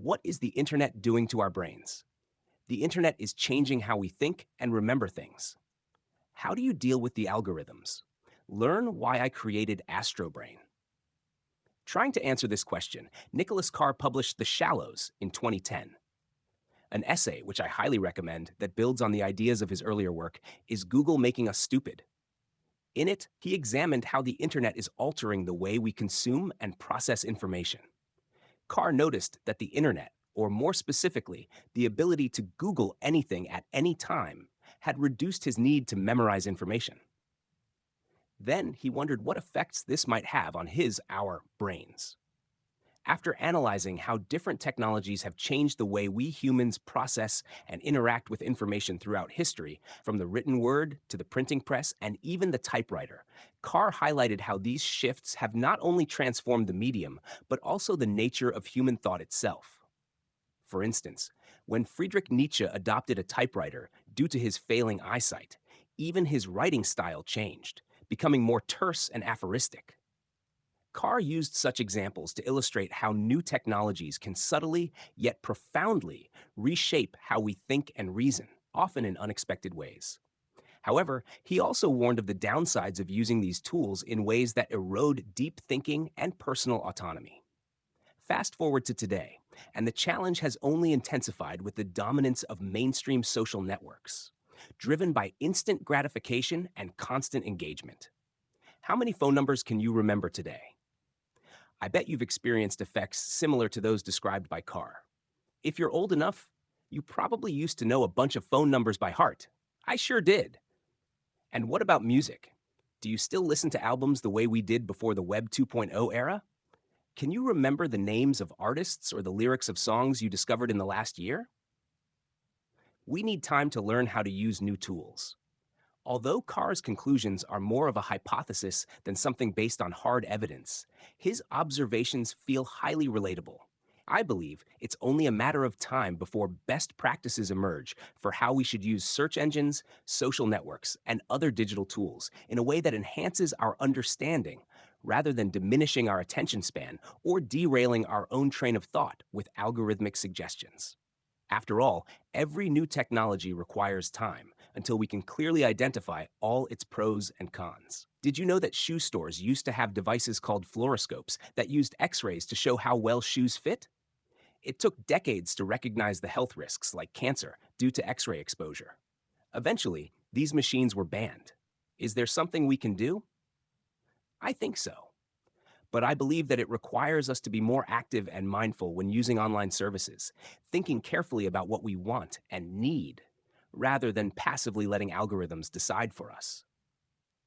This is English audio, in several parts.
What is the internet doing to our brains? The internet is changing how we think and remember things. How do you deal with the algorithms? Learn why I created AstroBrain. Trying to answer this question, Nicholas Carr published The Shallows in 2010. An essay, which I highly recommend, that builds on the ideas of his earlier work, is Google Making Us Stupid? In it, he examined how the internet is altering the way we consume and process information. Carr noticed that the internet, or more specifically, the ability to Google anything at any time, had reduced his need to memorize information. Then he wondered what effects this might have on our brains. After analyzing how different technologies have changed the way we humans process and interact with information throughout history, from the written word to the printing press and even the typewriter, Carr highlighted how these shifts have not only transformed the medium, but also the nature of human thought itself. For instance, when Friedrich Nietzsche adopted a typewriter due to his failing eyesight, even his writing style changed, becoming more terse and aphoristic. Carr used such examples to illustrate how new technologies can subtly, yet profoundly, reshape how we think and reason, often in unexpected ways. However, he also warned of the downsides of using these tools in ways that erode deep thinking and personal autonomy. Fast forward to today, and the challenge has only intensified with the dominance of mainstream social networks, driven by instant gratification and constant engagement. How many phone numbers can you remember today? I bet you've experienced effects similar to those described by Carr. If you're old enough, you probably used to know a bunch of phone numbers by heart. I sure did. And what about music? Do you still listen to albums the way we did before the Web 2.0 era? Can you remember the names of artists or the lyrics of songs you discovered in the last year? We need time to learn how to use new tools. Although Carr's conclusions are more of a hypothesis than something based on hard evidence, his observations feel highly relatable. I believe it's only a matter of time before best practices emerge for how we should use search engines, social networks, and other digital tools in a way that enhances our understanding rather than diminishing our attention span or derailing our own train of thought with algorithmic suggestions. After all, every new technology requires time until we can clearly identify all its pros and cons. Did you know that shoe stores used to have devices called fluoroscopes that used X-rays to show how well shoes fit? It took decades to recognize the health risks like cancer due to X-ray exposure. Eventually, these machines were banned. Is there something we can do? I think so. But I believe that it requires us to be more active and mindful when using online services, thinking carefully about what we want and need, rather than passively letting algorithms decide for us.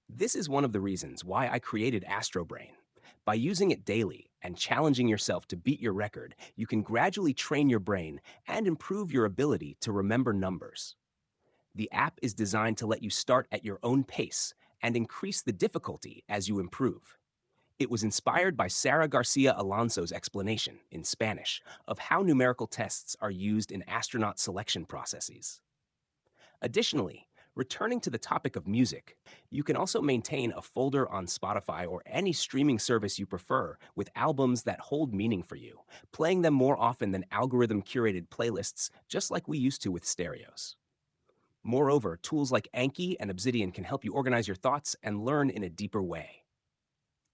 This is one of the reasons why I created AstroBrain. By using it daily and challenging yourself to beat your record, you can gradually train your brain and improve your ability to remember numbers. The app is designed to let you start at your own pace and increase the difficulty as you improve. It was inspired by Sarah Garcia Alonso's explanation, in Spanish, of how numerical tests are used in astronaut selection processes. Additionally, returning to the topic of music, you can also maintain a folder on Spotify or any streaming service you prefer with albums that hold meaning for you, playing them more often than algorithm-curated playlists, just like we used to with stereos. Moreover, tools like Anki and Obsidian can help you organize your thoughts and learn in a deeper way.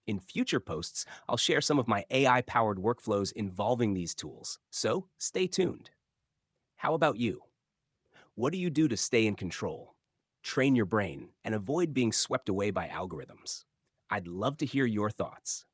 In future posts, I'll share some of my AI-powered workflows involving these tools, so stay tuned. How about you? What do you do to stay in control, train your brain, and avoid being swept away by algorithms? I'd love to hear your thoughts.